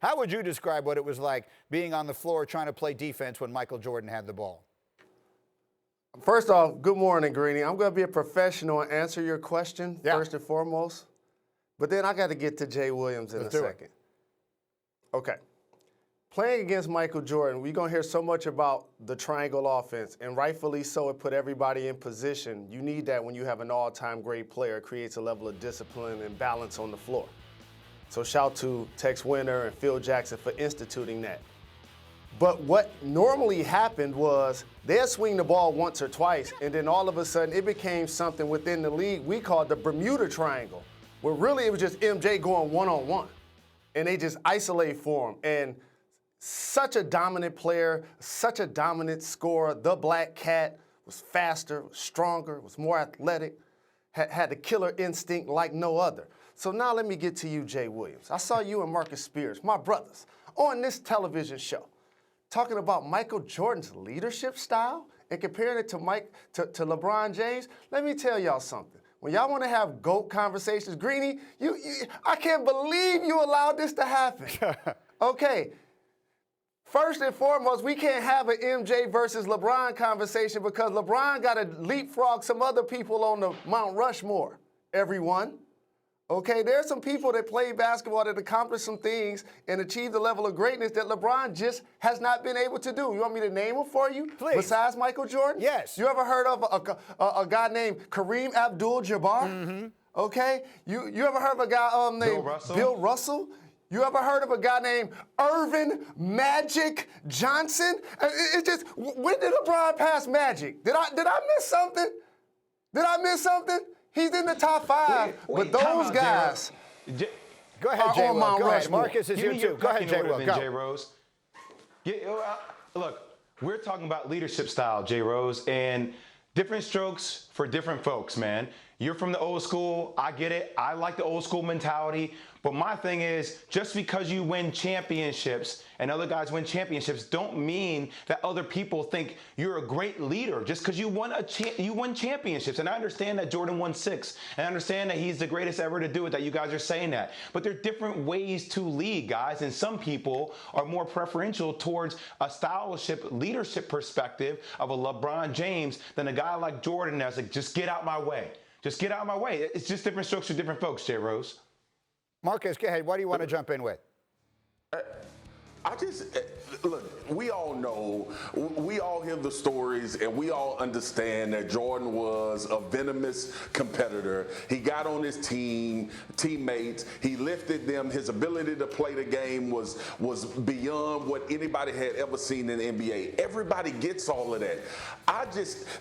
How would you describe what it was like being on the floor trying to play defense when Michael Jordan had the ball? First off, good morning, Greeny. I'm going to be a professional and answer your question first and foremost. But then I got to get to Jay Williams in a second. Okay. Playing against Michael Jordan, we're going to hear so much about the triangle offense, and rightfully so, it put everybody in position. You need that when you have an all-time great player. It creates a level of discipline and balance on the floor. So shout to Tex Winter and Phil Jackson for instituting that. But what normally happened was they'd swing the ball once or twice, and then all of a sudden it became something within the league we called the Bermuda Triangle, where really it was just MJ going one-on-one, and they just isolate for him. And such a dominant player, such a dominant scorer. The Black Cat was faster, was stronger, was more athletic, had the killer instinct like no other. So now let me get to you, Jay Williams. I saw you and Marcus Spears, my brothers, on this television show, talking about Michael Jordan's leadership style and comparing it to LeBron James. Let me tell y'all something. When y'all want to have GOAT conversations, Greeny, I can't believe you allowed this to happen. Okay. First and foremost, we can't have an MJ versus LeBron conversation because LeBron got to leapfrog some other people on the Mount Rushmore, everyone. Okay, there's some people that play basketball that accomplished some things and achieved the level of greatness that LeBron just has not been able to do. You want me to name them for you? Please. Besides Michael Jordan? Yes. You ever heard of a guy named Kareem Abdul-Jabbar? Mm-hmm. Okay. You ever heard of a guy named Bill Russell? You ever heard of a guy named Irvin Magic Johnson? It's just, when did LeBron pass Magic? Did I miss something? Did I miss something? He's in the top five, but those guys go ahead, Jay. Go ahead. Marcus is here too. Go ahead, Jay Rose. Look, we're talking about leadership style, Jay Rose, and different strokes for different folks, man. You're from the old school. I get it. I like the old school mentality. But my thing is, just because you win championships and other guys win championships don't mean that other people think you're a great leader just because you won championships. And I understand that Jordan won 6. And I understand that he's the greatest ever to do it, that you guys are saying that. But there are different ways to lead, guys. And some people are more preferential towards a leadership perspective of a LeBron James than a guy like Jordan that's like, just get out my way. Just get out of my way. It's just different strokes for different folks, Jay Rose. Marcus, go ahead. What do you want to jump in with? Look, we all know, we all hear the stories, and we all understand that Jordan was a venomous competitor. He got on his teammates, he lifted them. His ability to play the game was beyond what anybody had ever seen in the NBA. Everybody gets all of that.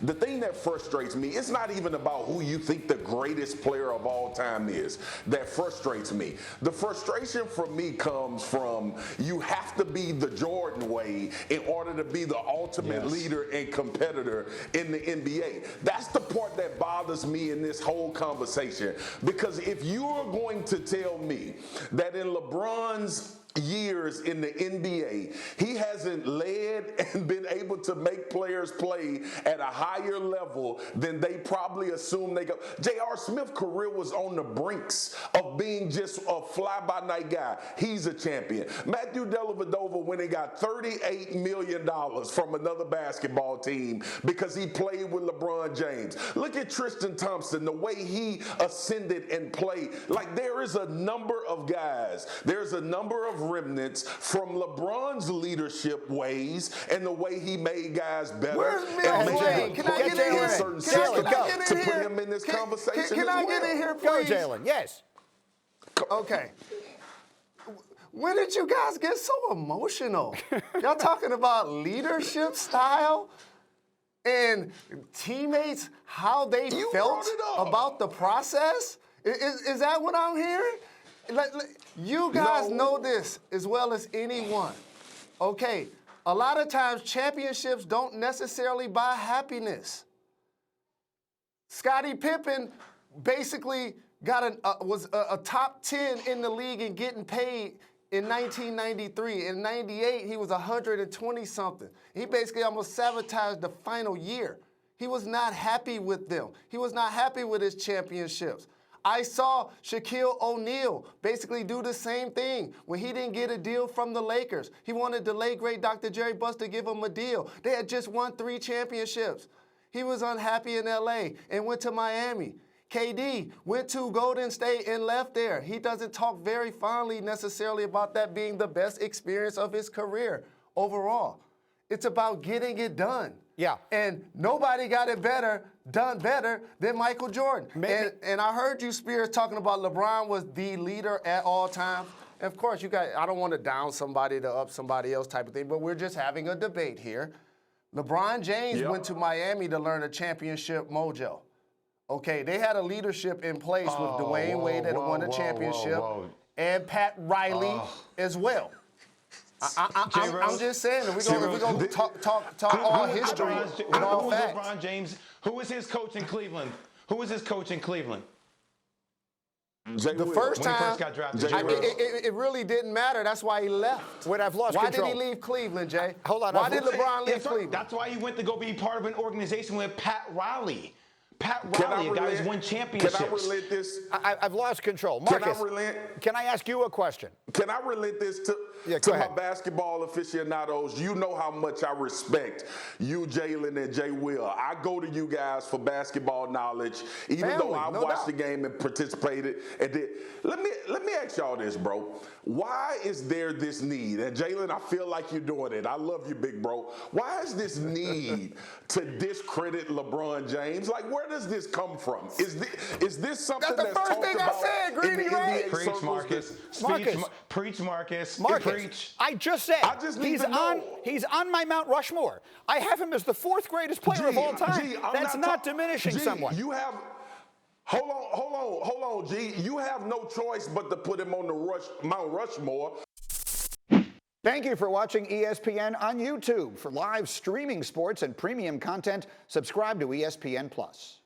The thing that frustrates me, it's not even about who you think the greatest player of all time is. That frustrates me. The frustration for me comes from you have to be the Jordan way in order to be the ultimate leader and competitor in the NBA. That's the part that bothers me in this whole conversation. Because if you are going to tell me that in LeBron's years in the NBA, he hasn't led and been able to make players play at a higher level than they probably assume they go. J.R. Smith's career was on the brinks of being just a fly-by-night guy. He's a champion. Matthew Dellavedova went and got $38 million from another basketball team because he played with LeBron James. Look at Tristan Thompson, the way he ascended and played. Like, there is a number of guys, there's a number of remnants from LeBron's leadership ways and the way he made guys better. Where's Mills? Can I get in here? Certain systems to put him in this conversation. Can I get in here, please? Go, Jalen. Yes. Okay. When did you guys get so emotional? Y'all talking about leadership style and teammates, how they felt about the process? Is that what I'm hearing? You guys know this as well as anyone. Okay, a lot of times championships don't necessarily buy happiness. Scottie Pippen basically was a top 10 in the league and getting paid in 1993. In 98, he was 120-something. He basically almost sabotaged the final year. He was not happy with them. He was not happy with his championships. I saw Shaquille O'Neal basically do the same thing when he didn't get a deal from the Lakers. He wanted the late, great Dr. Jerry Buss to give him a deal. They had just won 3 championships. He was unhappy in LA and went to Miami. KD went to Golden State and left there. He doesn't talk very fondly necessarily about that being the best experience of his career overall. It's about getting it done. Yeah. And nobody got it done better than Michael Jordan. And I heard you, Spears, talking about LeBron was the leader at all times. And of course, I don't want to down somebody to up somebody else type of thing, but we're just having a debate here. LeBron James went to Miami to learn a championship mojo. Okay, they had a leadership in place with Dwayne Wade that won a championship and Pat Riley as well. I'm just saying that we're going to talk all history and all facts. LeBron James, who was his coach in Cleveland? Who was his coach in Cleveland? The first time, when he first got drafted, it really didn't matter. That's why he left. When I've lost why control. Did he leave Cleveland, Jay? Hold on. Why did LeBron leave Cleveland? That's why he went to go be part of an organization with Pat Riley. Pat Riley, a guy who's won championships. Can I relate this? I've lost control. Marcus, can I ask you a question? Can I relate this to my basketball aficionados? You know how much I respect you, Jalen, and Jay Will. I go to you guys for basketball knowledge, even though I watched the game and participated. And let me ask y'all this, bro. Why is there this need? And Jalen, I feel like you're doing it. I love you, big bro. Why is this need to discredit LeBron James? Like, where does this come from? Is this something that's the first thing I said, Greeny, right? Preach, Marcus. Preach, Marcus. Preach. I just said he's on my Mount Rushmore. I have him as the 4th greatest player of all time. That's not diminishing someone. You have. Hold on, G. You have no choice but to put him on the Mount Rushmore. Thank you for watching ESPN on YouTube. For live streaming sports and premium content, subscribe to ESPN+.